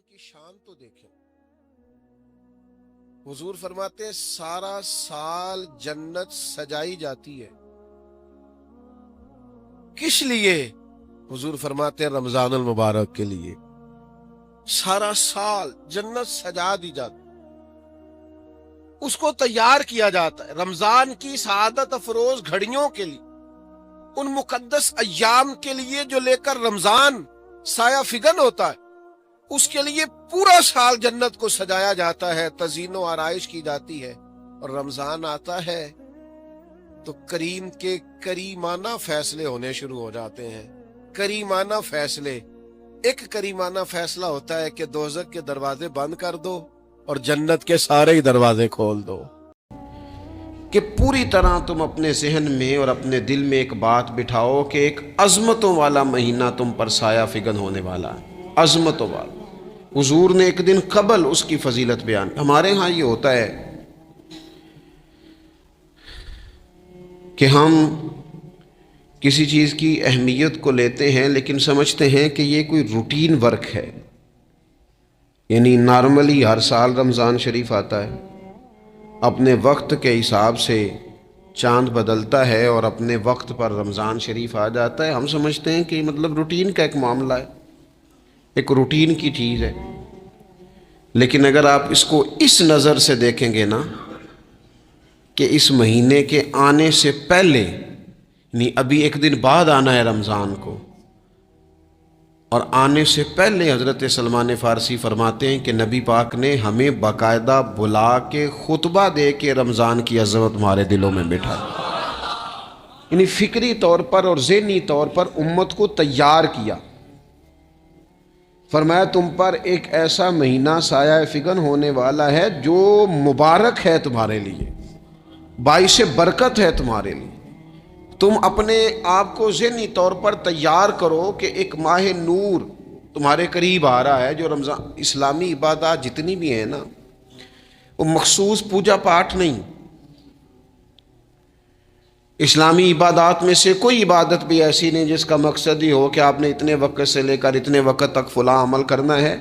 کی شان تو دیکھیں. حضور فرماتے ہیں سارا سال جنت سجائی جاتی ہے. کس لیے؟ حضور فرماتے ہیں رمضان المبارک کے لیے. سارا سال جنت سجا دی جاتی، اس کو تیار کیا جاتا ہے رمضان کی سعادت افروز گھڑیوں کے لیے، ان مقدس ایام کے لیے جو لے کر رمضان سایہ فگن ہوتا ہے. اس کے لیے پورا سال جنت کو سجایا جاتا ہے، تزئین و آرائش کی جاتی ہے. اور رمضان آتا ہے تو کریم کے کریمانہ فیصلے ہونے شروع ہو جاتے ہیں. کریمانہ فیصلے. ایک کریمانہ فیصلہ ہوتا ہے کہ دوزخ کے دروازے بند کر دو اور جنت کے سارے ہی دروازے کھول دو. کہ پوری طرح تم اپنے ذہن میں اور اپنے دل میں ایک بات بٹھاؤ کہ ایک عظمتوں والا مہینہ تم پر سایہ فگن ہونے والا ہے. عظمتوں والا. حضور نے ایک دن قبل اس کی فضیلت بیان. ہمارے ہاں یہ ہوتا ہے کہ ہم کسی چیز کی اہمیت کو لیتے ہیں لیکن سمجھتے ہیں کہ یہ کوئی روٹین ورک ہے. یعنی نارملی ہر سال رمضان شریف آتا ہے، اپنے وقت کے حساب سے چاند بدلتا ہے اور اپنے وقت پر رمضان شریف آ جاتا ہے. ہم سمجھتے ہیں کہ مطلب روٹین کا ایک معاملہ ہے، ایک روٹین کی چیز ہے. لیکن اگر آپ اس کو اس نظر سے دیکھیں گے نا کہ اس مہینے کے آنے سے پہلے، یعنی ابھی ایک دن بعد آنا ہے رمضان کو، اور آنے سے پہلے حضرت سلمان فارسی فرماتے ہیں کہ نبی پاک نے ہمیں باقاعدہ بلا کے خطبہ دے کے رمضان کی عظمت ہمارے دلوں میں بٹھا. یعنی فکری طور پر اور ذہنی طور پر امت کو تیار کیا. فرمایا تم پر ایک ایسا مہینہ سایہ فگن ہونے والا ہے جو مبارک ہے تمہارے لیے، باعث برکت ہے تمہارے لیے. تم اپنے آپ کو ذہنی طور پر تیار کرو کہ ایک ماہ نور تمہارے قریب آ رہا ہے. جو رمضان اسلامی عبادات جتنی بھی ہیں نا، وہ مخصوص پوجا پاٹ نہیں. اسلامی عبادات میں سے کوئی عبادت بھی ایسی نہیں جس کا مقصد ہی ہو کہ آپ نے اتنے وقت سے لے کر اتنے وقت تک فلاں عمل کرنا ہے.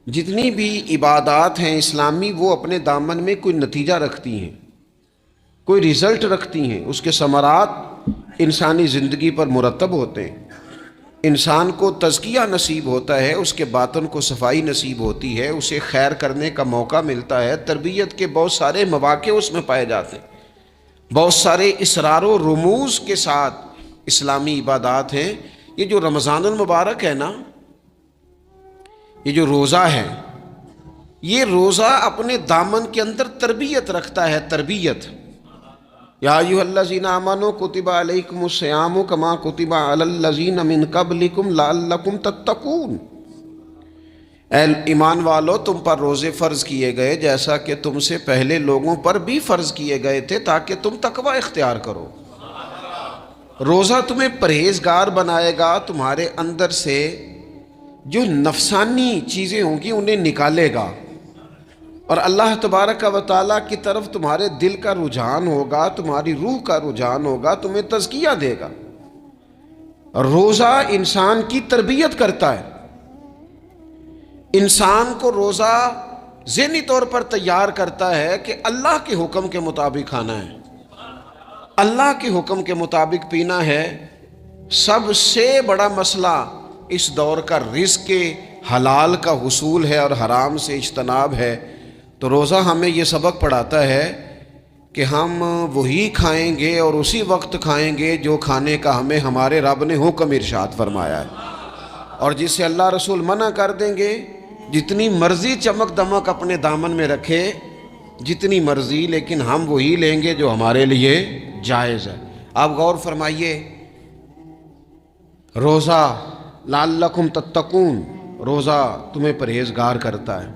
جتنی بھی عبادات ہیں اسلامی، وہ اپنے دامن میں کوئی نتیجہ رکھتی ہیں، کوئی رزلٹ رکھتی ہیں. اس کے ثمرات انسانی زندگی پر مرتب ہوتے ہیں. انسان کو تزکیہ نصیب ہوتا ہے، اس کے باطن کو صفائی نصیب ہوتی ہے، اسے خیر کرنے کا موقع ملتا ہے. تربیت کے بہت سارے مواقع اس میں پائے جاتے ہیں. بہت سارے اسرار و رموز کے ساتھ اسلامی عبادات ہیں. یہ جو رمضان المبارک ہے نا، یہ جو روزہ ہے، یہ روزہ اپنے دامن کے اندر تربیت رکھتا ہے. تربیت. یا ایھا الذین آمنوا کتب علیکم الصیام کما کتب علی الذین من قبلکم لعلکم تتقون. اے ایمان والو، تم پر روزے فرض کیے گئے جیسا کہ تم سے پہلے لوگوں پر بھی فرض کیے گئے تھے تاکہ تم تقوی اختیار کرو. روزہ تمہیں پرہیزگار بنائے گا، تمہارے اندر سے جو نفسانی چیزیں ہوں گی انہیں نکالے گا، اور اللہ تبارک و تعالیٰ کی طرف تمہارے دل کا رجحان ہوگا، تمہاری روح کا رجحان ہوگا، تمہیں تزکیہ دے گا. روزہ انسان کی تربیت کرتا ہے. انسان کو روزہ ذہنی طور پر تیار کرتا ہے کہ اللہ کے حکم کے مطابق کھانا ہے، اللہ کے حکم کے مطابق پینا ہے. سب سے بڑا مسئلہ اس دور کا رزق کے حلال کا حصول ہے اور حرام سے اجتناب ہے. تو روزہ ہمیں یہ سبق پڑھاتا ہے کہ ہم وہی کھائیں گے اور اسی وقت کھائیں گے جو کھانے کا ہمیں ہمارے رب نے حکم ارشاد فرمایا ہے، اور جس سے اللہ رسول منع کر دیں گے. جتنی مرضی چمک دمک اپنے دامن میں رکھے، جتنی مرضی، لیکن ہم وہی لیں گے جو ہمارے لیے جائز ہے. آپ غور فرمائیے، روزہ لعلکم تتقون، روزہ تمہیں پرہیزگار کرتا ہے.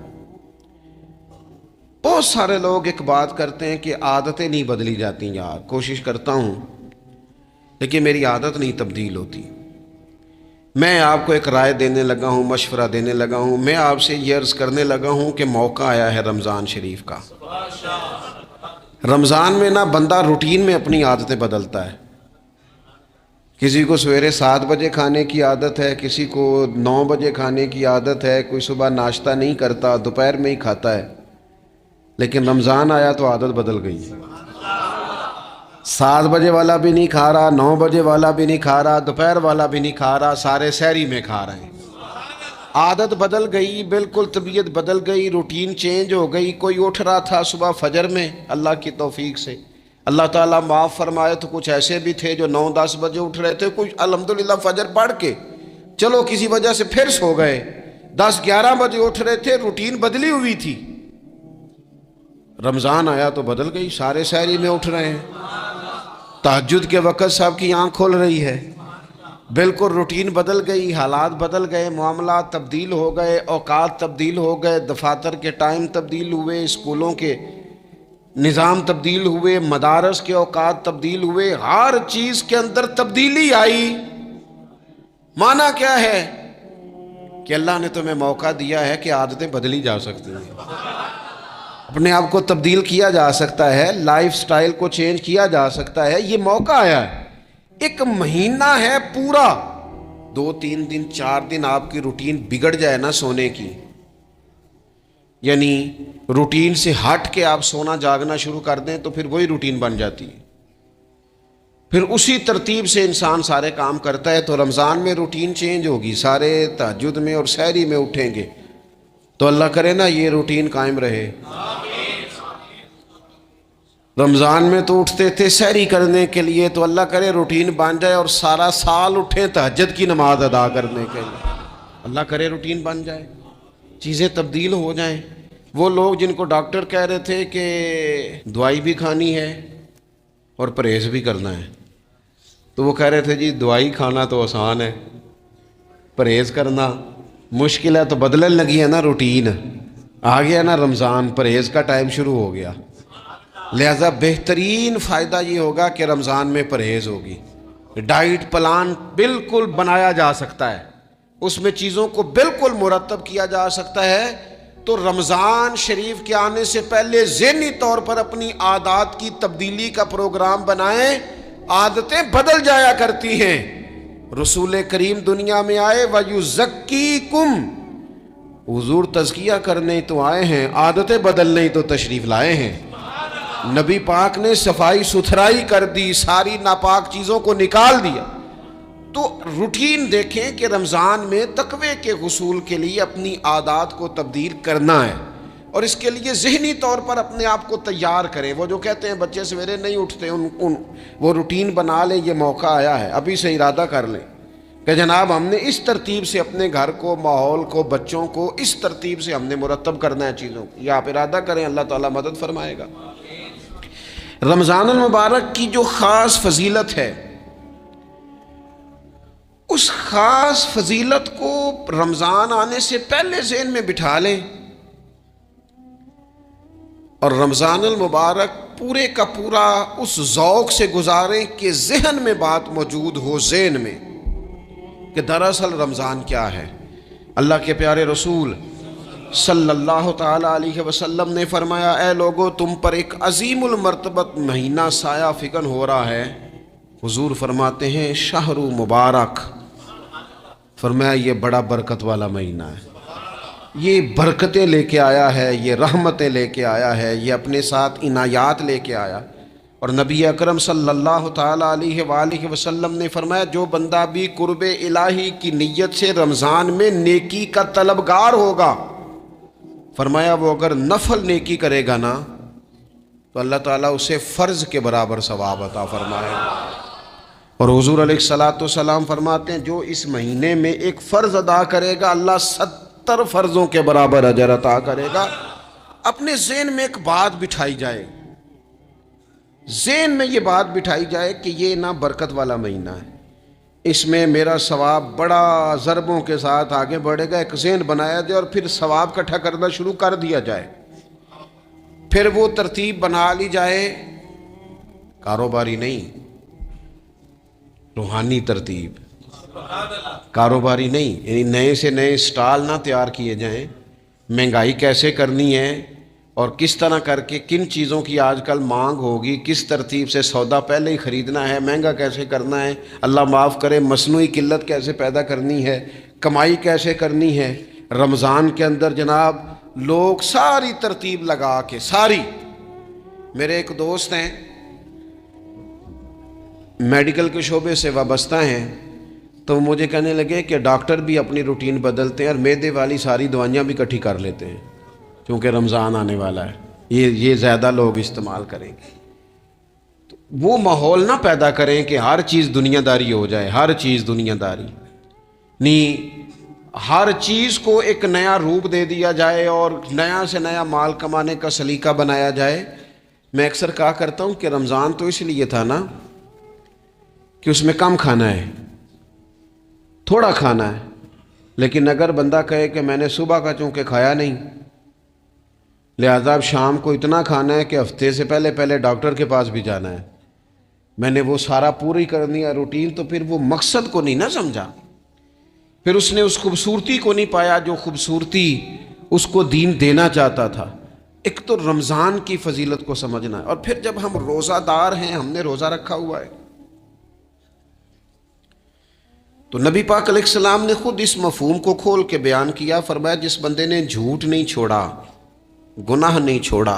بہت سارے لوگ ایک بات کرتے ہیں کہ عادتیں نہیں بدلی جاتی. یار کوشش کرتا ہوں لیکن میری عادت نہیں تبدیل ہوتی. میں آپ کو ایک رائے دینے لگا ہوں، مشورہ دینے لگا ہوں. میں آپ سے یہ عرض کرنے لگا ہوں کہ موقع آیا ہے رمضان شریف کا. رمضان میں نہ بندہ روٹین میں اپنی عادتیں بدلتا ہے. کسی کو سویرے 7 بجے کھانے کی عادت ہے، کسی کو 9 بجے کھانے کی عادت ہے، کوئی صبح ناشتہ نہیں کرتا، دوپہر میں ہی کھاتا ہے، لیکن رمضان آیا تو عادت بدل گئی۔ 7 بجے والا بھی نہیں کھا رہا، 9 بجے والا بھی نہیں کھا رہا، دوپہر والا بھی نہیں کھا رہا، سارے سحری میں کھا رہے ہیں۔ عادت بدل گئی، بالکل طبیعت بدل گئی، روٹین چینج ہو گئی۔ کوئی اٹھ رہا تھا صبح فجر میں اللہ کی توفیق سے، اللہ تعالیٰ معاف فرمائے، تو کچھ ایسے بھی تھے جو 9-10 بجے اٹھ رہے تھے، کچھ الحمدللہ فجر پڑھ کے چلو کسی وجہ سے پھر سو گئے، 10-11 بجے اٹھ رہے تھے، روٹین بدلی ہوئی تھی۔ رمضان آیا تو بدل گئی، سارے سحری میں اٹھ رہے ہیں، تہجد کے وقت سب کی آنکھ کھل رہی ہے، بالکل روٹین بدل گئی، حالات بدل گئے، معاملات تبدیل ہو گئے، اوقات تبدیل ہو گئے، دفاتر کے ٹائم تبدیل ہوئے، اسکولوں کے نظام تبدیل ہوئے، مدارس کے اوقات تبدیل ہوئے، ہر چیز کے اندر تبدیلی آئی۔ معنی کیا ہے؟ کہ اللہ نے تمہیں موقع دیا ہے کہ عادتیں بدلی جا سکتی ہیں، اپنے آپ کو تبدیل کیا جا سکتا ہے، لائف سٹائل کو چینج کیا جا سکتا ہے، یہ موقع آیا ہے۔ ایک مہینہ ہے پورا، 2-3 دن 4 دن آپ کی روٹین بگڑ جائے نا سونے کی، یعنی روٹین سے ہٹ کے آپ سونا جاگنا شروع کر دیں تو پھر وہی روٹین بن جاتی ہے، پھر اسی ترتیب سے انسان سارے کام کرتا ہے۔ تو رمضان میں روٹین چینج ہوگی، سارے تہجد میں اور سحری میں اٹھیں گے، تو اللہ کرے نا یہ روٹین قائم رہے۔ رمضان میں تو اٹھتے تھے سحری کرنے کے لیے، تو اللہ کرے روٹین بن جائے اور سارا سال اٹھیں تہجد کی نماز ادا کرنے کے لیے، اللہ کرے روٹین بن جائے، چیزیں تبدیل ہو جائیں۔ وہ لوگ جن کو ڈاکٹر کہہ رہے تھے کہ دوائی بھی کھانی ہے اور پرہیز بھی کرنا ہے، تو وہ کہہ رہے تھے جی دوائی کھانا تو آسان ہے، پرہیز کرنا مشکل ہے، تو بدلنے لگی ہے نا روٹین، آ گیا نا رمضان، پرہیز کا ٹائم شروع ہو گیا، لہذا بہترین فائدہ یہ ہوگا کہ رمضان میں پرہیز ہوگی، ڈائٹ پلان بالکل بنایا جا سکتا ہے، اس میں چیزوں کو بالکل مرتب کیا جا سکتا ہے۔ تو رمضان شریف کے آنے سے پہلے ذہنی طور پر اپنی عادات کی تبدیلی کا پروگرام بنائیں، عادتیں بدل جایا کرتی ہیں۔ رسول کریم دنیا میں آئے وَيُزَكِّيكُمْ، حضور تزکیہ کرنے تو آئے ہیں، عادتیں بدلنے تو تشریف لائے ہیں۔ نبی پاک نے صفائی ستھرائی کر دی، ساری ناپاک چیزوں کو نکال دیا۔ تو روٹین دیکھیں کہ رمضان میں تقوی کے حصول کے لیے اپنی عادات کو تبدیل کرنا ہے، اور اس کے لیے ذہنی طور پر اپنے آپ کو تیار کریں۔ وہ جو کہتے ہیں بچے سویرے نہیں اٹھتے، وہ روٹین بنا لیں، یہ موقع آیا ہے، ابھی سے ارادہ کر لیں کہ جناب ہم نے اس ترتیب سے اپنے گھر کو، ماحول کو، بچوں کو اس ترتیب سے ہم نے مرتب کرنا ہے چیزوں کو، یہ آپ ارادہ کریں، اللہ تعالیٰ مدد فرمائے گا۔ رمضان المبارک کی جو خاص فضیلت ہے، اس خاص فضیلت کو رمضان آنے سے پہلے ذہن میں بٹھا لیں، اور رمضان المبارک پورے کا پورا اس ذوق سے گزاریں کہ ذہن میں بات موجود ہو، ذہن میں کہ دراصل رمضان کیا ہے۔ اللہ کے پیارے رسول صلی اللہ تعالیٰ علیہ وسلم نے فرمایا، اے لوگو تم پر ایک عظیم المرتبت مہینہ سایہ فکن ہو رہا ہے۔ حضور فرماتے ہیں شہر مبارک، فرمایا یہ بڑا برکت والا مہینہ ہے، یہ برکتیں لے کے آیا ہے، یہ رحمتیں لے کے آیا ہے، یہ اپنے ساتھ عنایات لے کے آیا۔ اور نبی اکرم صلی اللہ تعالیٰ علیہ وآلہ وسلم نے فرمایا جو بندہ بھی قرب الہی کی نیت سے رمضان میں نیکی کا طلبگار ہوگا، فرمایا وہ اگر نفل نیکی کرے گا نا تو اللہ تعالیٰ اسے فرض کے برابر ثواب عطا فرمائے گا۔ اور حضور علیہ الصلوۃ والسلام فرماتے ہیں جو اس مہینے میں ایک فرض ادا کرے گا اللہ 70 فرضوں کے برابر اجر عطا کرے گا۔ اپنے ذہن میں ایک بات بٹھائی جائے، ذہن میں یہ بات بٹھائی جائے کہ یہ نا برکت والا مہینہ ہے، اس میں میرا ثواب بڑا ضربوں کے ساتھ آگے بڑھے گا، ایک ذہن بنایا جائے اور پھر ثواب اکٹھا کرنا شروع کر دیا جائے۔ پھر وہ ترتیب بنا لی جائے، کاروباری نہیں، روحانی ترتیب، کاروباری نہیں، یعنی نئے سے نئے سٹال نہ تیار کیے جائیں، مہنگائی کیسے کرنی ہے، اور کس طرح کر کے کن چیزوں کی آج کل مانگ ہوگی، کس ترتیب سے سودا پہلے ہی خریدنا ہے، مہنگا کیسے کرنا ہے، اللہ معاف کرے مصنوعی قلت کیسے پیدا کرنی ہے، کمائی کیسے کرنی ہے، رمضان کے اندر جناب لوگ ساری ترتیب لگا کے ساری. میرے ایک دوست ہیں میڈیکل کے شعبے سے وابستہ ہیں، تو مجھے کہنے لگے کہ ڈاکٹر بھی اپنی روٹین بدلتے ہیں اور معدے والی ساری دوائیاں بھی اکٹھی کر لیتے ہیں کیونکہ رمضان آنے والا ہے، یہ زیادہ لوگ استعمال کریں گے. تو وہ ماحول نہ پیدا کریں کہ ہر چیز دنیا داری ہو جائے، ہر چیز دنیا داری نہیں، ہر چیز کو ایک نیا روپ دے دیا جائے اور نیا سے نیا مال کمانے کا سلیقہ بنایا جائے. میں اکثر کہا کرتا ہوں کہ رمضان تو اس لیے تھا نا کہ اس میں کم کھانا ہے، تھوڑا کھانا ہے، لیکن اگر بندہ کہے کہ میں نے صبح کا چونکہ کھایا نہیں لہذا اب شام کو اتنا کھانا ہے کہ ہفتے سے پہلے ڈاکٹر کے پاس بھی جانا ہے، میں نے وہ سارا پوری کرنی ہے روٹین، تو پھر وہ مقصد کو نہیں نہ سمجھا، پھر اس نے اس خوبصورتی کو نہیں پایا جو خوبصورتی اس کو دین دینا چاہتا تھا. ایک تو رمضان کی فضیلت کو سمجھنا ہے، اور پھر جب ہم روزہ دار ہیں، ہم نے روزہ رکھا ہوا ہے، تو نبی پاک علیہ السلام نے خود اس مفہوم کو کھول کے بیان کیا. فرمایا جس بندے نے جھوٹ نہیں چھوڑا، گناہ نہیں چھوڑا،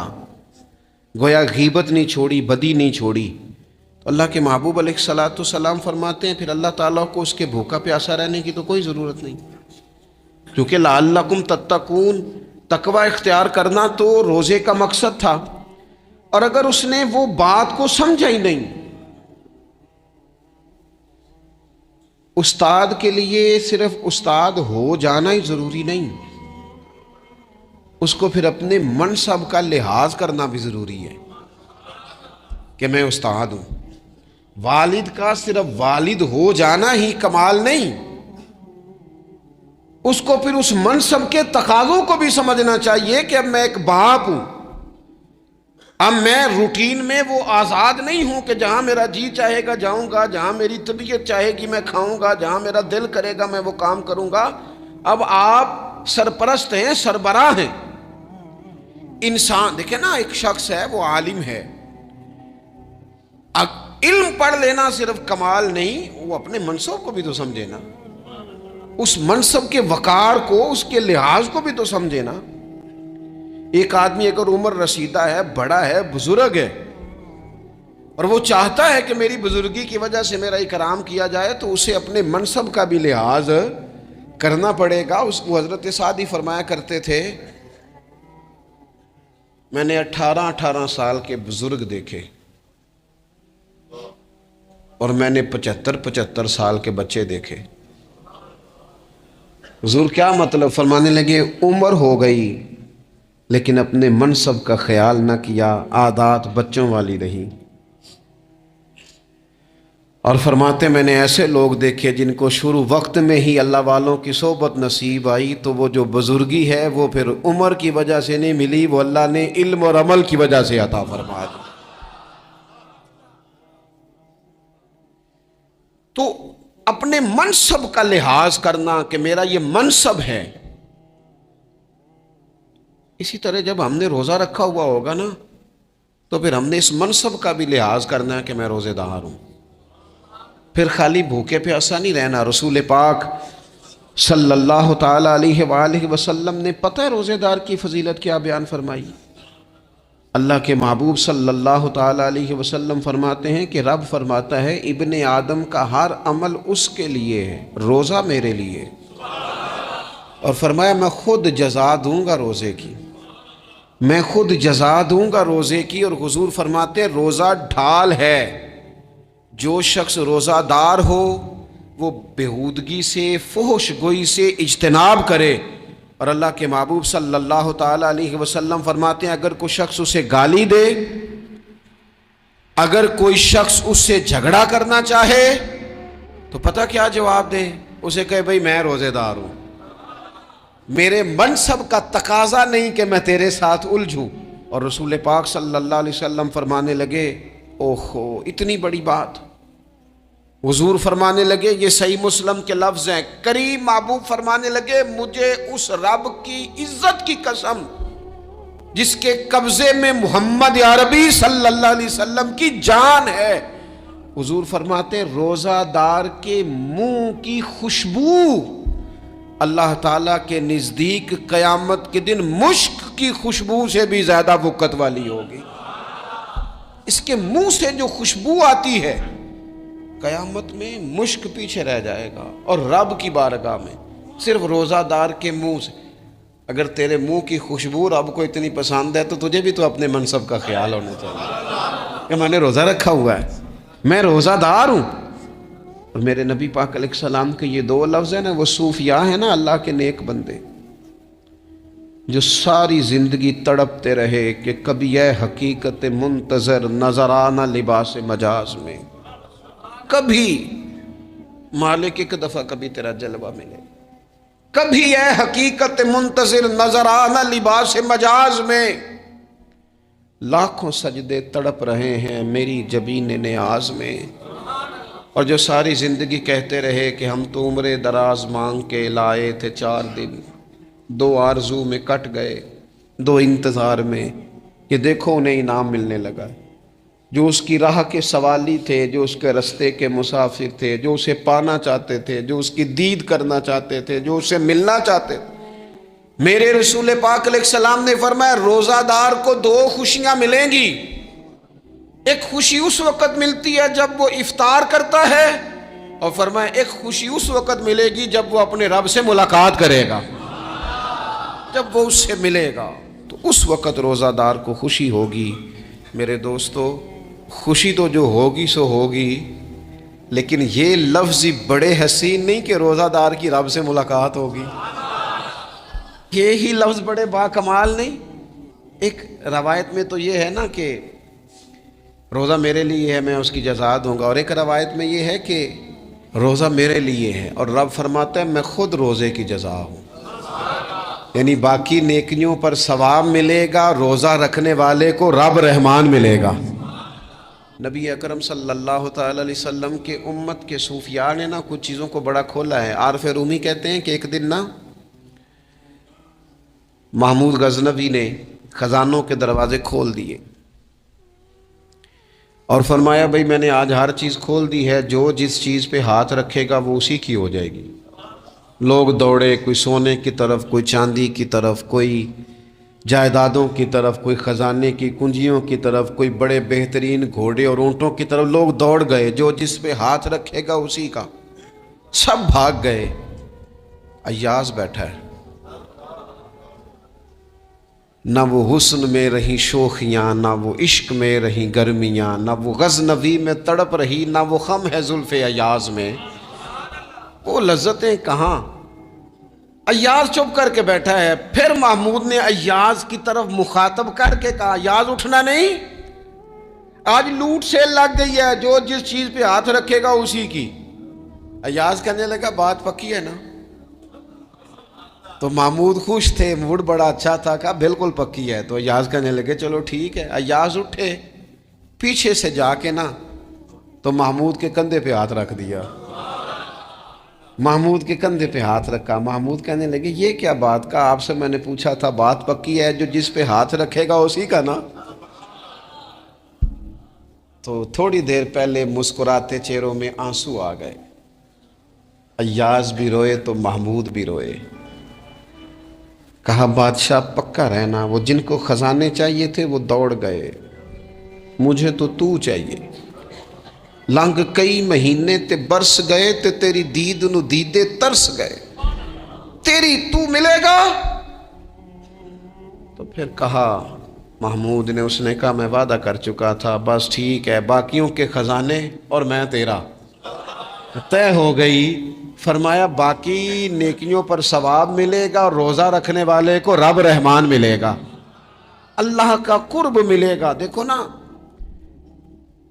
گویا غیبت نہیں چھوڑی، بدی نہیں چھوڑی، تو اللہ کے محبوب علیہ السلام فرماتے ہیں پھر اللہ تعالیٰ کو اس کے بھوکا پیاسا رہنے کی تو کوئی ضرورت نہیں، کیونکہ لعلکم تتقون، تقوی اختیار کرنا تو روزے کا مقصد تھا. اور اگر اس نے وہ بات کو سمجھا ہی نہیں، استاد کے لیے صرف استاد ہو جانا ہی ضروری نہیں، اس کو پھر اپنے منصب کا لحاظ کرنا بھی ضروری ہے کہ میں استاد ہوں. والد کا صرف والد ہو جانا ہی کمال نہیں، اس کو پھر اس منصب کے تقاضوں کو بھی سمجھنا چاہیے کہ اب میں ایک باپ ہوں، اب میں روٹین میں وہ آزاد نہیں ہوں کہ جہاں میرا جی چاہے گا جاؤں گا، جہاں میری طبیعت چاہے گی میں کھاؤں گا، جہاں میرا دل کرے گا میں وہ کام کروں گا. اب آپ سرپرست ہیں، سربراہ ہیں. انسان دیکھیں نا، ایک شخص ہے وہ عالم ہے، علم پڑھ لینا صرف کمال نہیں، وہ اپنے منصب کو بھی تو سمجھے نا، اس منصب کے وقار کو، اس کے لحاظ کو بھی تو سمجھے نا. ایک آدمی اگر عمر رسیدہ ہے، بڑا ہے، بزرگ ہے، اور وہ چاہتا ہے کہ میری بزرگی کی وجہ سے میرا اکرام کیا جائے، تو اسے اپنے منصب کا بھی لحاظ کرنا پڑے گا. اس کو حضرت سعدی فرمایا کرتے تھے میں نے 18 سال کے بزرگ دیکھے اور میں نے 75 سال کے بچے دیکھے. حضور کیا مطلب؟ فرمانے لگے عمر ہو گئی لیکن اپنے منصب کا خیال نہ کیا، عادات بچوں والی رہی. اور فرماتے میں نے ایسے لوگ دیکھے جن کو شروع وقت میں ہی اللہ والوں کی صحبت نصیب آئی، تو وہ جو بزرگی ہے وہ پھر عمر کی وجہ سے نہیں ملی، وہ اللہ نے علم اور عمل کی وجہ سے عطا فرما دی. تو اپنے منصب کا لحاظ کرنا کہ میرا یہ منصب ہے. اسی طرح جب ہم نے روزہ رکھا ہوا ہوگا نا، تو پھر ہم نے اس منصب کا بھی لحاظ کرنا ہے کہ میں روزے دار ہوں. پھر خالی بھوکے پیاسا نہیں رہنا. رسول پاک صلی اللہ تعالی علیہ وآلہ وسلم نے پتہ ہے روزے دار کی فضیلت کیا بیان فرمائی؟ اللہ کے محبوب صلی اللہ تعالی علیہ وسلم فرماتے ہیں کہ رب فرماتا ہے ابن آدم کا ہر عمل اس کے لیے ہے، روزہ میرے لیے. اور فرمایا میں خود جزا دوں گا روزے کی، میں خود جزا دوں گا روزے کی. اور حضور فرماتے ہیں روزہ ڈھال ہے، جو شخص روزہ دار ہو وہ بےہودگی سے، فحش گوئی سے اجتناب کرے. اور اللہ کے محبوب صلی اللہ تعالی علیہ وسلم فرماتے ہیں اگر کوئی شخص اسے گالی دے، اگر کوئی شخص اس سے جھگڑا کرنا چاہے تو پتہ کیا جواب دے؟ اسے کہے بھئی میں روزے دار ہوں، میرے منصب کا تقاضا نہیں کہ میں تیرے ساتھ الجھوں. اور رسول پاک صلی اللہ علیہ وسلم فرمانے لگے اوہو اتنی بڑی بات. حضور فرمانے لگے، یہ صحیح مسلم کے لفظ ہیں، کریم محبوب فرمانے لگے مجھے اس رب کی عزت کی قسم جس کے قبضے میں محمد عربی صلی اللہ علیہ وسلم کی جان ہے، حضور فرماتے ہیں روزہ دار کے منہ کی خوشبو اللہ تعالیٰ کے نزدیک قیامت کے دن مشک کی خوشبو سے بھی زیادہ وقت والی ہوگی۔ اس کے منہ سے جو خوشبو آتی ہے قیامت میں مشک پیچھے رہ جائے گا، اور رب کی بارگاہ میں صرف روزہ دار کے منہ سے، اگر تیرے منہ کی خوشبو رب کو اتنی پسند ہے تو تجھے بھی تو اپنے منصب کا خیال ہونا چاہیے کہ میں نے روزہ رکھا ہوا ہے، میں روزہ دار ہوں۔ اور میرے نبی پاک علیہ السلام کے یہ دو لفظ ہیں نا، وہ صوفیاء ہیں نا، اللہ کے نیک بندے جو ساری زندگی تڑپتے رہے کہ کبھی یہ حقیقت منتظر نظر آنا لباس مجاز میں، کبھی مالک ایک دفعہ کبھی تیرا جلوہ ملے، کبھی یہ حقیقت منتظر نظر آنا لباس مجاز میں۔ لاکھوں سجدے تڑپ رہے ہیں میری جبین نیاز میں، اور جو ساری زندگی کہتے رہے کہ ہم تو عمر دراز مانگ کے لائے تھے 4 دن، 2 آرزو میں کٹ گئے، 2 انتظار میں، یہ دیکھو انہیں انعام ملنے لگا۔ جو اس کی راہ کے سوالی تھے، جو اس کے رستے کے مسافر تھے، جو اسے پانا چاہتے تھے، جو اس کی دید کرنا چاہتے تھے، جو اسے ملنا چاہتے تھے، میرے رسول پاک علیہ السلام نے فرمایا روزہ دار کو 2 خوشیاں ملیں گی۔ ایک خوشی اس وقت ملتی ہے جب وہ افطار کرتا ہے، اور فرمایا ایک خوشی اس وقت ملے گی جب وہ اپنے رب سے ملاقات کرے گا، جب وہ اس سے ملے گا تو اس وقت روزہ دار کو خوشی ہوگی۔ میرے دوستو، خوشی تو جو ہوگی سو ہوگی، لیکن یہ لفظ بڑے حسین نہیں کہ روزہ دار کی رب سے ملاقات ہوگی، یہی لفظ بڑے باکمال نہیں۔ ایک روایت میں تو یہ ہے نا کہ روزہ میرے لیے ہے، میں اس کی جزا دوں گا، اور ایک روایت میں یہ ہے کہ روزہ میرے لیے ہے اور رب فرماتا ہے میں خود روزے کی جزا ہوں، یعنی باقی نیکیوں پر ثواب ملے گا، روزہ رکھنے والے کو رب رحمان ملے گا۔ نبی اکرم صلی اللہ تعالی علیہ وسلم کے امت کے صوفیاء نے نا کچھ چیزوں کو بڑا کھولا ہے۔ عارف رومی کہتے ہیں کہ ایک دن نا محمود غزنوی نے خزانوں کے دروازے کھول دیے اور فرمایا بھئی میں نے آج ہر چیز کھول دی ہے، جو جس چیز پہ ہاتھ رکھے گا وہ اسی کی ہو جائے گی۔ لوگ دوڑے، کوئی سونے کی طرف، کوئی چاندی کی طرف، کوئی جائیدادوں کی طرف، کوئی خزانے کی کنجیوں کی طرف، کوئی بڑے بہترین گھوڑے اور اونٹوں کی طرف، لوگ دوڑ گئے، جو جس پہ ہاتھ رکھے گا اسی کا۔ سب بھاگ گئے، ایاز بیٹھا ہے، نہ وہ حسن میں رہی شوخیاں، نہ وہ عشق میں رہی گرمیاں، نہ وہ غزنوی میں تڑپ رہی، نہ وہ خم ہے زلف ایاز میں، وہ لذتیں کہاں۔ ایاز چپ کر کے بیٹھا ہے۔ پھر محمود نے ایاز کی طرف مخاطب کر کے کہا ایاز اٹھنا نہیں، آج لوٹ سیل لگ گئی ہے، جو جس چیز پہ ہاتھ رکھے گا اسی کی۔ ایاز کہنے لگا بات پکی ہے نا؟ تو محمود خوش تھے، موڈ بڑا اچھا تھا، کہا بالکل پکی ہے۔ تو ایاز کہنے لگے چلو ٹھیک ہے۔ ایاز اٹھے، پیچھے سے جا کے نا تو محمود کے کندھے پہ ہاتھ رکھ دیا، محمود کے کندھے پہ ہاتھ رکھا۔ محمود کہنے لگے یہ کیا بات کا، آپ سے میں نے پوچھا تھا بات پکی ہے، جو جس پہ ہاتھ رکھے گا اسی کا نا۔ تو تھوڑی دیر پہلے مسکراتے چہروں میں آنسو آ گئے، ایاز بھی روئے تو محمود بھی روئے۔ کہا بادشاہ پکا رہنا، وہ جن کو خزانے چاہیے تھے وہ دوڑ گئے، مجھے تو چاہیے۔ لنگ کئی مہینے تے برس گئے تے تیری دید نو دیدے ترس گئے، تیری تو ملے گا۔ تو پھر کہا محمود نے، اس نے کہا میں وعدہ کر چکا تھا، بس ٹھیک ہے، باقیوں کے خزانے اور میں تیرا طے ہو گئی۔ فرمایا باقی نیکیوں پر ثواب ملے گا، اور روزہ رکھنے والے کو رب رحمان ملے گا، اللہ کا قرب ملے گا۔ دیکھو نا،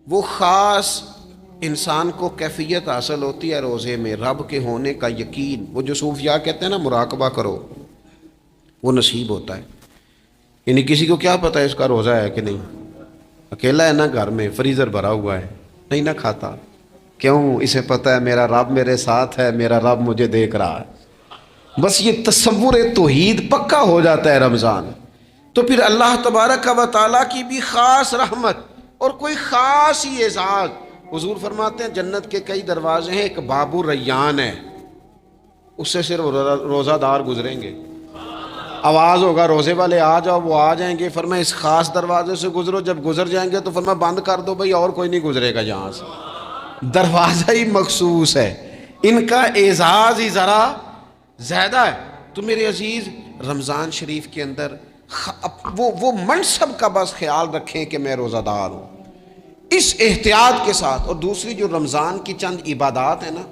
وہ خاص انسان کو کیفیت حاصل ہوتی ہے روزے میں، رب کے ہونے کا یقین۔ وہ جو صوفیاء کہتے ہیں نا مراقبہ کرو، وہ نصیب ہوتا ہے۔ یعنی کسی کو کیا پتہ ہے اس کا روزہ ہے کہ نہیں، اکیلا ہے نا گھر میں، فریزر بھرا ہوا ہے، نہیں نہ کھاتا، کیوں؟ اسے پتہ ہے میرا رب میرے ساتھ ہے، میرا رب مجھے دیکھ رہا ہے۔ بس یہ تصور توحید پکا ہو جاتا ہے رمضان۔ تو پھر اللہ تبارک و تعالیٰ کی بھی خاص رحمت اور کوئی خاص ہی اعزاز. حضور فرماتے ہیں جنت کے کئی دروازے ہیں، ایک باب الریان ہے، اس سے صرف روزہ دار گزریں گے. آواز ہوگا روزے والے آ جاؤ، وہ آ جائیں گے. فرمایا اس خاص دروازے سے گزرو، جب گزر جائیں گے تو فرمایا بند کر دو بھائی، اور کوئی نہیں گزرے گا یہاں سے. دروازہ ہی مخصوص ہے، ان کا اعزاز ہی ذرا زیادہ ہے. تو میرے عزیز رمضان شریف کے اندر وہ منصب کا بس خیال رکھیں کہ میں روزہ دار ہوں، اس احتیاط کے ساتھ. اور دوسری جو رمضان کی چند عبادات ہیں نا،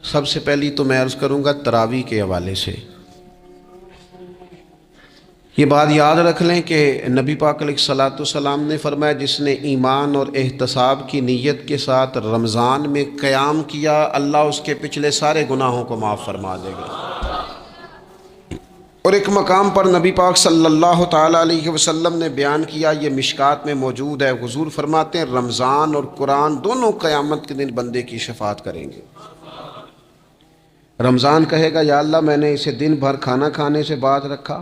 سب سے پہلی تو میں عرض کروں گا تراویح کے حوالے سے. یہ بات یاد رکھ لیں کہ نبی پاک علیہ الصلوۃ والسلام نے فرمایا جس نے ایمان اور احتساب کی نیت کے ساتھ رمضان میں قیام کیا، اللہ اس کے پچھلے سارے گناہوں کو معاف فرما دے گا. اور ایک مقام پر نبی پاک صلی اللہ تعالیٰ علیہ وسلم نے بیان کیا، یہ مشکات میں موجود ہے. حضور فرماتے ہیں رمضان اور قرآن دونوں قیامت کے دن بندے کی شفاعت کریں گے. رمضان کہے گا یا اللہ میں نے اسے دن بھر کھانا کھانے سے باز رکھا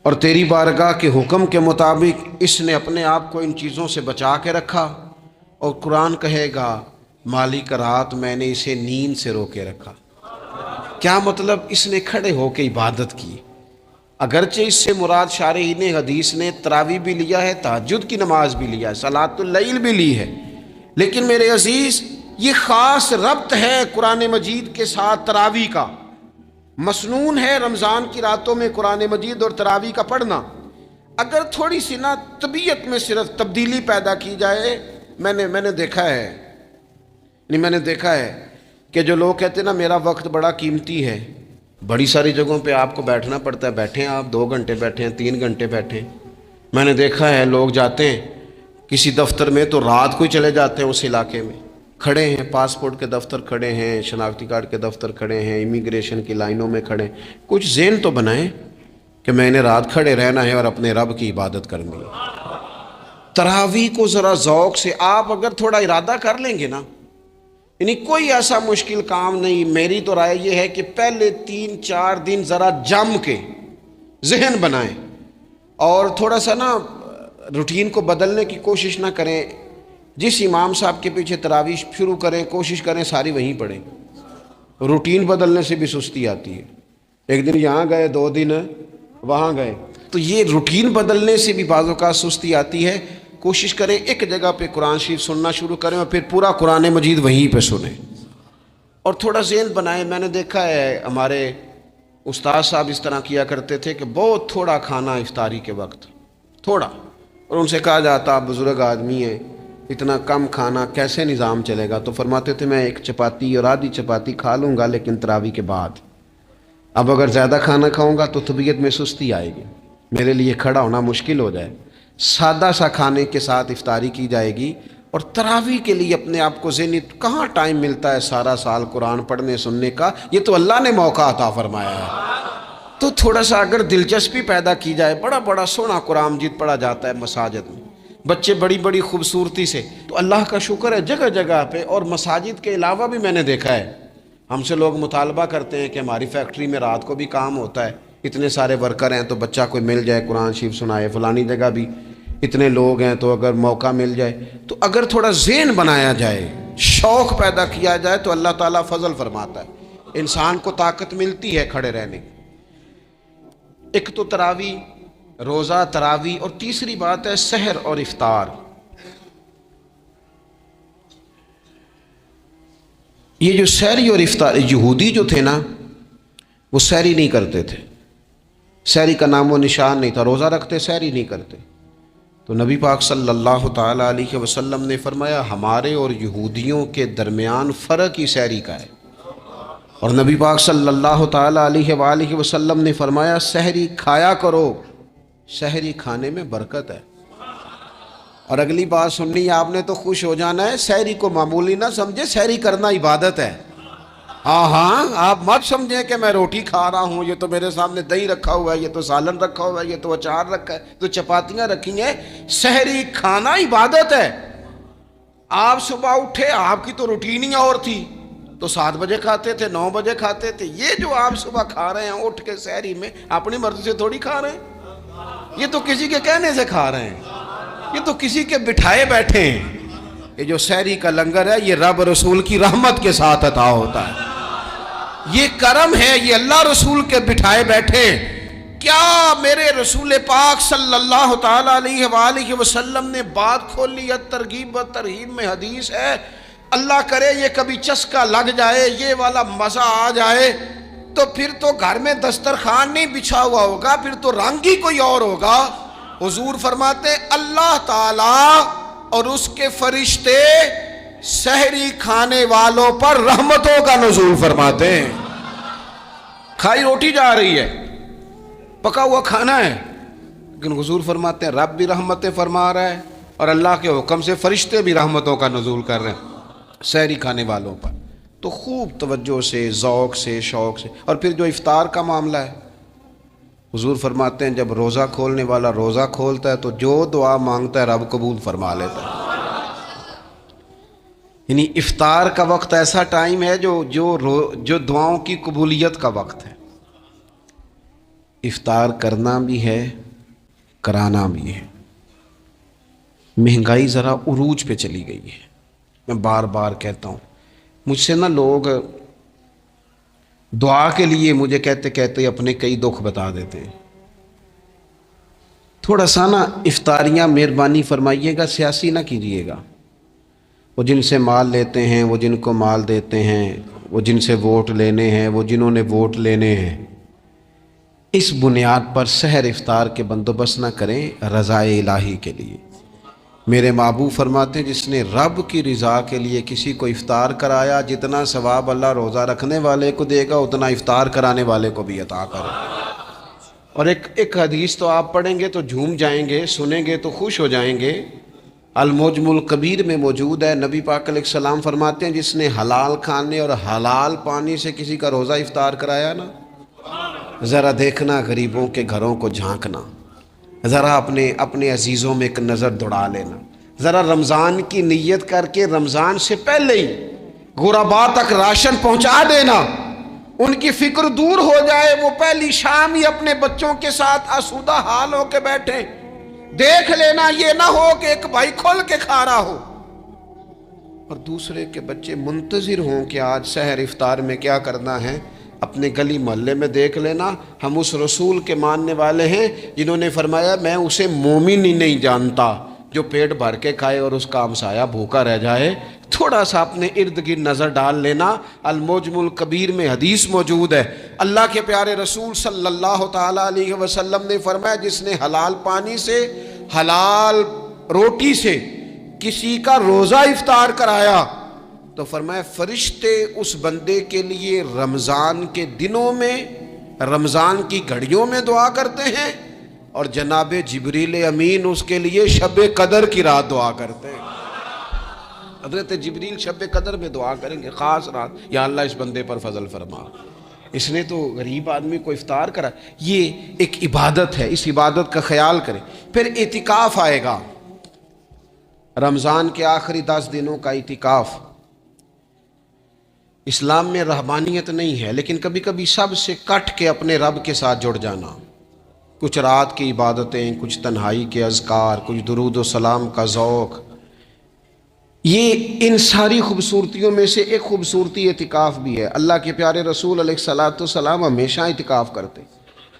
اور تیری بارگاہ کے حکم کے مطابق اس نے اپنے آپ کو ان چیزوں سے بچا کے رکھا. اور قرآن کہے گا مالک رات میں نے اسے نیند سے روکے رکھا. کیا مطلب؟ اس نے کھڑے ہو کے عبادت کی. اگرچہ اس سے مراد شارحین حدیث نے تراویح بھی لیا ہے، تہجد کی نماز بھی لیا ہے، صلاۃ اللیل بھی لی ہے، لیکن میرے عزیز یہ خاص ربط ہے قرآن مجید کے ساتھ تراویح کا. مسنون ہے رمضان کی راتوں میں قرآن مجید اور تراویح کا پڑھنا. اگر تھوڑی سی نا طبیعت میں صرف تبدیلی پیدا کی جائے، میں نے دیکھا ہے کہ جو لوگ کہتے ہیں نا میرا وقت بڑا قیمتی ہے، بڑی ساری جگہوں پہ آپ کو بیٹھنا پڑتا ہے، بیٹھیں آپ 2 گھنٹے بیٹھیں، 3 گھنٹے بیٹھیں. میں نے دیکھا ہے لوگ جاتے ہیں کسی دفتر میں تو رات کو ہی چلے جاتے ہیں اس علاقے میں، کھڑے ہیں پاسپورٹ کے دفتر کھڑے ہیں، شناختی کارڈ کے دفتر کھڑے ہیں، امیگریشن کی لائنوں میں کھڑے ہیں. کچھ ذہن تو بنائیں کہ میں نے رات کھڑے رہنا ہے اور اپنے رب کی عبادت کرنی ہے. تراویح کو ذرا ذوق سے آپ اگر تھوڑا ارادہ کر لیں گے نا، یعنی کوئی ایسا مشکل کام نہیں. میری تو رائے یہ ہے کہ پہلے 3-4 دن ذرا جم کے ذہن بنائیں اور تھوڑا سا نا روٹین کو بدلنے کی کوشش نہ کریں. جس امام صاحب کے پیچھے تراویح شروع کریں کوشش کریں ساری وہیں پڑھیں. روٹین بدلنے سے بھی سستی آتی ہے. ایک دن یہاں گئے، 2 دن وہاں گئے، تو یہ روٹین بدلنے سے بھی بعض اوقات سستی آتی ہے. کوشش کریں ایک جگہ پہ قرآن شریف سننا شروع کریں اور پھر پورا قرآن مجید وہیں پہ سنیں اور تھوڑا ذہن بنائیں. میں نے دیکھا ہے ہمارے استاد صاحب اس طرح کیا کرتے تھے کہ بہت تھوڑا کھانا افطاری کے وقت، تھوڑا، اور ان سے کہا جاتا آپ بزرگ آدمی ہیں، اتنا کم کھانا کیسے نظام چلے گا؟ تو فرماتے تھے میں 1 چپاتی اور آدھی چپاتی کھا لوں گا لیکن تراویح کے بعد. اب اگر زیادہ کھانا کھاؤں گا تو طبیعت میں سستی آئے گی، میرے لیے کھڑا ہونا مشکل ہو جائے. سادہ سا کھانے کے ساتھ افطاری کی جائے گی. اور تراویح کے لیے اپنے آپ کو ذہنی کہاں ٹائم ملتا ہے سارا سال قرآن پڑھنے سننے کا؟ یہ تو اللہ نے موقع عطا فرمایا ہے. تو تھوڑا سا اگر دلچسپی پیدا کی جائے، بڑا سونا قرآن مجید پڑھا جاتا ہے مساجد میں، بچے بڑی خوبصورتی سے، تو اللہ کا شکر ہے جگہ جگہ پہ. اور مساجد کے علاوہ بھی میں نے دیکھا ہے ہم سے لوگ مطالبہ کرتے ہیں کہ ہماری فیکٹری میں رات کو بھی کام ہوتا ہے، اتنے سارے ورکر ہیں تو بچہ کوئی مل جائے قرآن شریف سنائے، فلانی جگہ بھی اتنے لوگ ہیں تو اگر موقع مل جائے تو اگر تھوڑا ذہن بنایا جائے، شوق پیدا کیا جائے تو اللہ تعالیٰ فضل فرماتا ہے، انسان کو طاقت ملتی ہے کھڑے رہنے کی. ایک تو تراویح، روزہ، تراویح، اور تیسری بات ہے سحر اور افطار. یہ جو سحری اور افطار، یہودی جو تھے نا وہ سحری نہیں کرتے تھے، سحری کا نام و نشان نہیں تھا، روزہ رکھتے سحری نہیں کرتے. تو نبی پاک صلی اللہ تعالیٰ علیہ وسلم نے فرمایا ہمارے اور یہودیوں کے درمیان فرق ہی سحری کا ہے. اور نبی پاک صلی اللہ تعالیٰ علیہ وآلہ وسلم نے فرمایا سحری کھایا کرو، سحری کھانے میں برکت ہے. اور اگلی بات سننی آپ نے تو خوش ہو جانا ہے، سحری کو معمولی نہ سمجھے، سحری کرنا عبادت ہے. ہاں آپ مت سمجھیں کہ میں روٹی کھا رہا ہوں، یہ تو میرے سامنے دہی رکھا ہوا ہے، یہ تو سالن رکھا ہوا ہے، یہ تو اچار رکھا ہے، تو چپاتیاں رکھی ہیں. سحری کھانا عبادت ہے. آپ صبح اٹھے، آپ کی تو روٹین ہی اور تھی، تو 7 بجے کھاتے تھے، 9 بجے کھاتے تھے. یہ جو آپ صبح کھا رہے ہیں اٹھ کے سحری میں، اپنی مرضی سے تھوڑی کھا رہے ہیں. یہ تو کسی کے کہنے سے کھا رہے ہیں، یہ تو کسی کے بٹھائے بیٹھے ہیں. یہ جو سحری کا لنگر ہے یہ رب رسول کی رحمت کے ساتھ عطا ہوتا ہے. یہ کرم ہے، یہ اللہ رسول کے بٹھائے بیٹھے. کیا میرے رسول پاک صلی اللہ تعالی علیہ وآلہ وسلم نے بات کھولی ہے. ترغیب و ترہیب میں حدیث ہے، اللہ کرے یہ کبھی چسکا لگ جائے، یہ والا مزہ آ جائے تو پھر تو گھر میں دسترخوان نہیں بچھا ہوا ہوگا، پھر تو رنگ ہی کوئی اور ہوگا. حضور فرماتے ہیں اللہ تعالی اور اس کے فرشتے سحری کھانے والوں پر رحمتوں کا نزول فرماتے ہیں. کھائی روٹی جا رہی ہے، پکا ہوا کھانا ہے، لیکن حضور فرماتے ہیں رب بھی رحمتیں فرما رہا ہے اور اللہ کے حکم سے فرشتے بھی رحمتوں کا نزول کر رہے ہیں سحری کھانے والوں پر. تو خوب توجہ سے، ذوق سے، شوق سے. اور پھر جو افطار کا معاملہ ہے، حضور فرماتے ہیں جب روزہ کھولنے والا روزہ کھولتا ہے تو جو دعا مانگتا ہے رب قبول فرما لیتا ہے. یعنی افطار کا وقت ایسا ٹائم ہے جو دعاؤں کی قبولیت کا وقت ہے. افطار کرنا بھی ہے، کرانا بھی ہے. مہنگائی ذرا عروج پہ چلی گئی ہے. میں بار بار کہتا ہوں، مجھ سے نا لوگ دعا کے لیے مجھے کہتے کہتے اپنے کئی دکھ بتا دیتے ہیں. تھوڑا سا نا افطاریاں مہربانی فرمائیے گا سیاسی نہ کیجیے گا. وہ جن سے مال لیتے ہیں، وہ جن کو مال دیتے ہیں، وہ جن سے ووٹ لینے ہیں، وہ جنہوں نے ووٹ لینے ہیں، اس بنیاد پر سحر افطار کے بندوبست نہ کریں رضائے الہی کے لیے. میرے محبوب فرماتے ہیں جس نے رب کی رضا کے لیے کسی کو افطار کرایا، جتنا ثواب اللہ روزہ رکھنے والے کو دے گا اتنا افطار کرانے والے کو بھی عطا کرے. اور ایک حدیث تو آپ پڑھیں گے تو جھوم جائیں گے، سنیں گے تو خوش ہو جائیں گے. المعجم الکبیر میں موجود ہے. نبی پاک علیہ السلام فرماتے ہیں جس نے حلال کھانے اور حلال پانی سے کسی کا روزہ افطار کرایا نا، ذرا دیکھنا غریبوں کے گھروں کو جھانکنا، ذرا اپنے عزیزوں میں ایک نظر دوڑا لینا، ذرا رمضان کی نیت کر کے رمضان سے پہلے ہی غرباء تک راشن پہنچا دینا، ان کی فکر دور ہو جائے. وہ پہلی شام ہی اپنے بچوں کے ساتھ آسودہ حال ہو کے بیٹھیں. دیکھ لینا یہ نہ ہو کہ ایک بھائی کھل کے کھا رہا ہو اور دوسرے کے بچے منتظر ہوں کہ آج سحر افطار میں کیا کرنا ہے. اپنے گلی محلے میں دیکھ لینا. ہم اس رسول کے ماننے والے ہیں جنہوں نے فرمایا میں اسے مومن ہی نہیں جانتا جو پیٹ بھر کے کھائے اور اس کا ہمسایہ بھوکا رہ جائے. تھوڑا سا اپنے ارد گرد نظر ڈال لینا. المعجم الکبیر میں حدیث موجود ہے. اللہ کے پیارے رسول صلی اللہ تعالی علیہ وسلم نے فرمایا جس نے حلال پانی سے، حلال روٹی سے کسی کا روزہ افطار کرایا تو فرمایا فرشتے اس بندے کے لیے رمضان کے دنوں میں، رمضان کی گھڑیوں میں دعا کرتے ہیں اور جناب جبریل امین اس کے لیے شب قدر کی رات دعا کرتے ہیں. حضرت جبریل شب قدر میں دعا کریں گے خاص رات، یا اللہ اس بندے پر فضل فرما، اس نے تو غریب آدمی کو افطار کرا. یہ ایک عبادت ہے، اس عبادت کا خیال کریں. پھر اعتکاف آئے گا، رمضان کے آخری 10 دنوں کا اعتکاف. اسلام میں رہبانیت نہیں ہے، لیکن کبھی کبھی سب سے کٹ کے اپنے رب کے ساتھ جڑ جانا. کچھ رات کی عبادتیں، کچھ تنہائی کے اذکار، کچھ درود و سلام کا ذوق. یہ ان ساری خوبصورتیوں میں سے ایک خوبصورتی اعتکاف بھی ہے. اللہ کے پیارے رسول علیہ الصلوۃ والسلام ہمیشہ اعتکاف کرتے.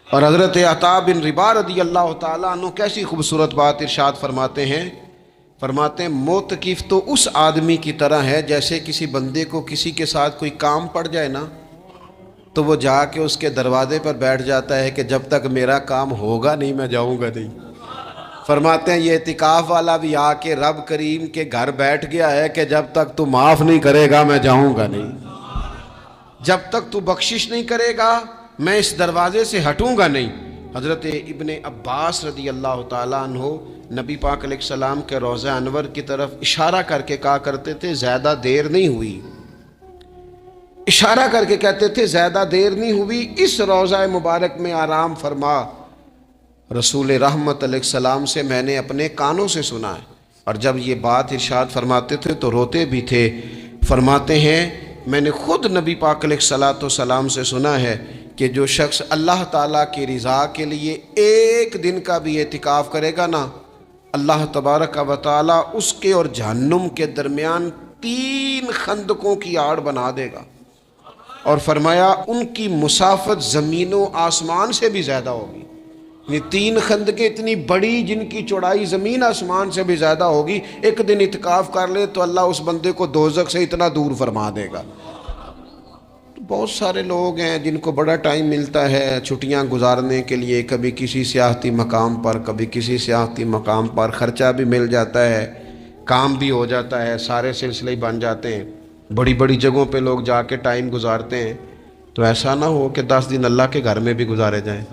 اور حضرت عطا بن رباح رضی اللہ تعالیٰ عنہ کیسی خوبصورت بات ارشاد فرماتے ہیں معتکف تو اس آدمی کی طرح ہے جیسے کسی بندے کو کسی کے ساتھ کوئی کام پڑ جائے نا تو وہ جا کے اس کے دروازے پر بیٹھ جاتا ہے کہ جب تک میرا کام ہوگا نہیں میں جاؤں گا نہیں. فرماتے ہیں یہ اعتکاف والا بھی آ کے رب کریم کے گھر بیٹھ گیا ہے کہ جب تک تو معاف نہیں کرے گا میں جاؤں گا نہیں، جب تک تو بخشش نہیں کرے گا میں اس دروازے سے ہٹوں گا نہیں. حضرت ابن عباس رضی اللہ تعالیٰ عنہ نبی پاک علیہ السلام کے روضہ انور کی طرف اشارہ کر کے کہا کرتے تھے زیادہ دیر نہیں ہوئی، اشارہ کر کے کہتے تھے زیادہ دیر نہیں ہوئی، اس روضہ مبارک میں آرام فرما. رسول رحمت علیہ السلام سے میں نے اپنے کانوں سے سنا ہے، اور جب یہ بات ارشاد فرماتے تھے تو روتے بھی تھے. فرماتے ہیں میں نے خود نبی پاک علیہ الصلاۃ والسلام سے سنا ہے کہ جو شخص اللہ تعالیٰ کی رضا کے لیے ایک دن کا بھی اعتکاف کرے گا نا، اللہ تبارک و تعالیٰ اس کے اور جہنم کے درمیان 3 خندقوں کی آڑ بنا دے گا، اور فرمایا ان کی مسافت زمین و آسمان سے بھی زیادہ ہوگی۔ یہ 3 خندقیں اتنی بڑی جن کی چوڑائی زمین آسمان سے بھی زیادہ ہوگی، ایک دن اعتکاف کر لے تو اللہ اس بندے کو دوزخ سے اتنا دور فرما دے گا۔ بہت سارے لوگ ہیں جن کو بڑا ٹائم ملتا ہے چھٹیاں گزارنے کے لیے، کبھی کسی سیاحتی مقام پر، کبھی کسی سیاحتی مقام پر، خرچہ بھی مل جاتا ہے، کام بھی ہو جاتا ہے، سارے سلسلے ہی بن جاتے ہیں، بڑی بڑی جگہوں پہ لوگ جا کے ٹائم گزارتے ہیں۔ تو ایسا نہ ہو کہ 10 دن اللہ کے گھر میں بھی گزارے جائیں۔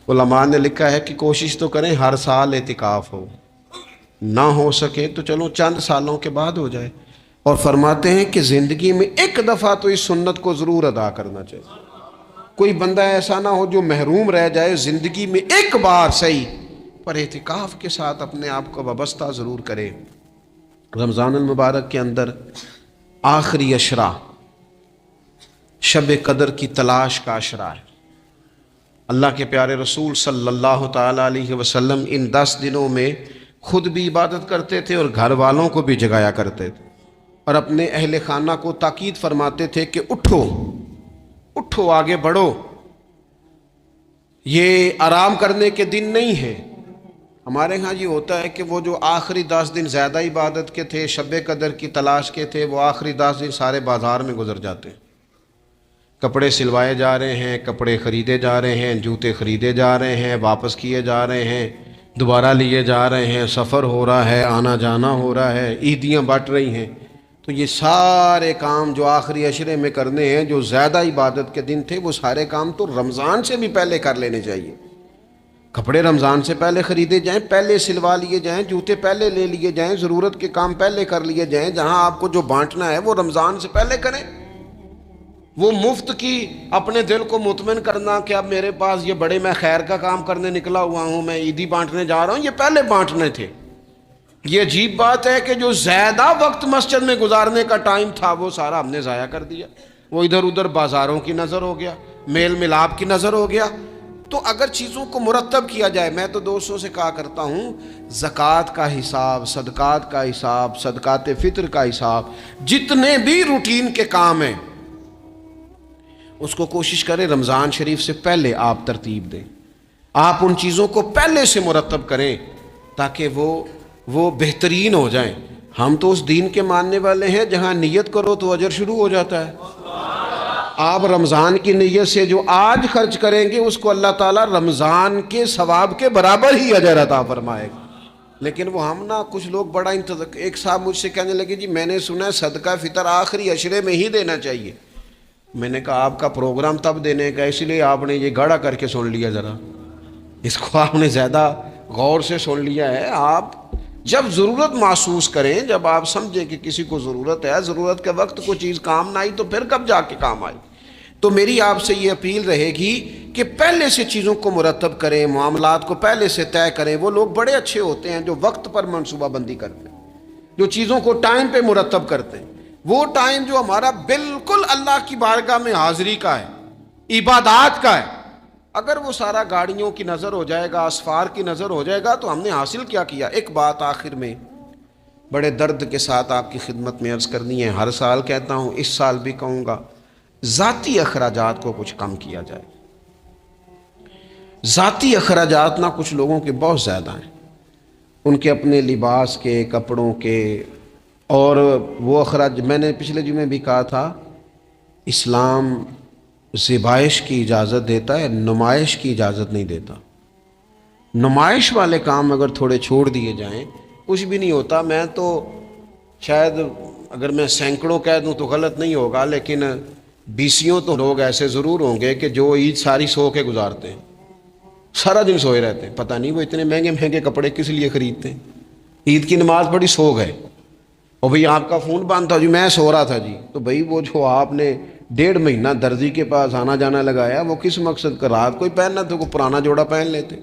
علماء نے لکھا ہے کہ کوشش تو کریں ہر سال اعتکاف ہو، نہ ہو سکے تو چلو چند سالوں کے بعد ہو جائے، اور فرماتے ہیں کہ زندگی میں ایک دفعہ تو اس سنت کو ضرور ادا کرنا چاہیے۔ کوئی بندہ ایسا نہ ہو جو محروم رہ جائے، زندگی میں ایک بار صحیح پر اعتکاف کے ساتھ اپنے آپ کو وابستہ ضرور کرے۔ رمضان المبارک کے اندر آخری عشرہ شب قدر کی تلاش کا عشرہ ہے۔ اللہ کے پیارے رسول صلی اللہ تعالیٰ علیہ وسلم ان 10 دنوں میں خود بھی عبادت کرتے تھے اور گھر والوں کو بھی جگایا کرتے تھے، اور اپنے اہل خانہ کو تاکید فرماتے تھے کہ اٹھو اٹھو، آگے بڑھو، یہ آرام کرنے کے دن نہیں ہے۔ ہمارے ہاں یہ ہوتا ہے کہ وہ جو آخری 10 دن زیادہ عبادت کے تھے، شب قدر کی تلاش کے تھے، وہ آخری 10 دن سارے بازار میں گزر جاتے ہیں، کپڑے سلوائے جا رہے ہیں، کپڑے خریدے جا رہے ہیں، جوتے خریدے جا رہے ہیں، واپس کیے جا رہے ہیں، دوبارہ لیے جا رہے ہیں، سفر ہو رہا ہے، آنا جانا ہو رہا ہے، عیدیاں بٹ رہی ہیں۔ تو یہ سارے کام جو آخری عشرے میں کرنے ہیں، جو زیادہ عبادت کے دن تھے، وہ سارے کام تو رمضان سے بھی پہلے کر لینے چاہیے۔ کپڑے رمضان سے پہلے خریدے جائیں، پہلے سلوا لیے جائیں، جوتے پہلے لے لیے جائیں، ضرورت کے کام پہلے کر لیے جائیں، جہاں آپ کو جو بانٹنا ہے وہ رمضان سے پہلے کریں۔ وہ مفت کی اپنے دل کو مطمئن کرنا کہ اب میرے پاس یہ بڑے میں خیر کا کام کرنے نکلا ہوا ہوں، میں عیدی بانٹنے جا رہا ہوں، یہ پہلے بانٹنے تھے۔ یہ عجیب بات ہے کہ جو زیادہ وقت مسجد میں گزارنے کا ٹائم تھا وہ سارا ہم نے ضائع کر دیا، وہ ادھر ادھر بازاروں کی نظر ہو گیا، میل ملاپ کی نظر ہو گیا۔ تو اگر چیزوں کو مرتب کیا جائے، میں تو دوستوں سے کہا کرتا ہوں، زکوٰۃ کا حساب، صدقات کا حساب، صدقات فطر کا حساب، جتنے بھی روٹین کے کام ہیں اس کو کوشش کریں رمضان شریف سے پہلے آپ ترتیب دیں، آپ ان چیزوں کو پہلے سے مرتب کریں تاکہ وہ بہترین ہو جائیں۔ ہم تو اس دین کے ماننے والے ہیں جہاں نیت کرو تو اجر شروع ہو جاتا ہے۔ آپ رمضان کی نیت سے جو آج خرچ کریں گے اس کو اللہ تعالیٰ رمضان کے ثواب کے برابر ہی اجر عطا فرمائے گا۔ لیکن وہ ہم نا کچھ لوگ بڑا ایک صاحب مجھ سے کہنے لگے جی میں نے سنا ہے صدقہ فطر آخری عشرے میں ہی دینا چاہیے۔ میں نے کہا آپ کا پروگرام تب دینے کا، اس لیے آپ نے یہ گاڑا کر کے سن لیا، ذرا اس کو آپ نے زیادہ غور سے سن لیا ہے۔ آپ جب ضرورت محسوس کریں، جب آپ سمجھیں کہ کسی کو ضرورت ہے، ضرورت کے وقت کوئی چیز کام نہ آئی تو پھر کب جا کے کام آئی۔ تو میری آپ سے یہ اپیل رہے گی کہ پہلے سے چیزوں کو مرتب کریں، معاملات کو پہلے سے طے کریں۔ وہ لوگ بڑے اچھے ہوتے ہیں جو وقت پر منصوبہ بندی کرتے ہیں، جو چیزوں کو ٹائم پہ مرتب کرتے ہیں۔ وہ ٹائم جو ہمارا بالکل اللہ کی بارگاہ میں حاضری کا ہے، عبادات کا ہے، اگر وہ سارا گاڑیوں کی نظر ہو جائے گا، اسفار کی نظر ہو جائے گا تو ہم نے حاصل کیا کیا۔ ایک بات آخر میں بڑے درد کے ساتھ آپ کی خدمت میں عرض کرنی ہے، ہر سال کہتا ہوں، اس سال بھی کہوں گا، ذاتی اخراجات کو کچھ کم کیا جائے۔ ذاتی اخراجات نہ کچھ لوگوں کے بہت زیادہ ہیں، ان کے اپنے لباس کے، کپڑوں کے، اور وہ اخراج میں نے پچھلے جمعے بھی کہا تھا، اسلام ذبائش کی اجازت دیتا ہے، نمائش کی اجازت نہیں دیتا۔ نمائش والے کام اگر تھوڑے چھوڑ دیے جائیں کچھ بھی نہیں ہوتا۔ میں تو شاید اگر میں سینکڑوں کہہ دوں تو غلط نہیں ہوگا، لیکن 20 تو لوگ ایسے ضرور ہوں گے کہ جو عید ساری سو کے گزارتے ہیں، سارا دن سوئے رہتے ہیں، پتہ نہیں وہ اتنے مہنگے مہنگے کپڑے کس لیے خریدتے ہیں۔ عید کی نماز پڑھی سو گئے، اور بھئی آپ کا فون بند تھا جی میں سو رہا تھا جی، تو بھئی وہ جو آپ نے 1.5 مہینہ درزی کے پاس آنا جانا لگایا وہ کس مقصد کا؟ رات کوئی پہننا تو کوئی پرانا جوڑا پہن لیتے۔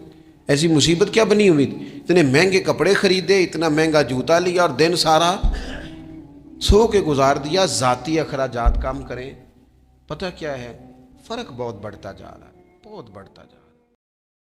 ایسی مصیبت کیا بنی ہوئی تھی؟ اتنے مہنگے کپڑے خریدے، اتنا مہنگا جوتا لیا، اور دن سارا سو کے گزار دیا، ذاتی اخراجات کم کریں، پتہ کیا ہے فرق بہت بڑھتا جا رہا ہے، بہت بڑھتا جا رہا ہے۔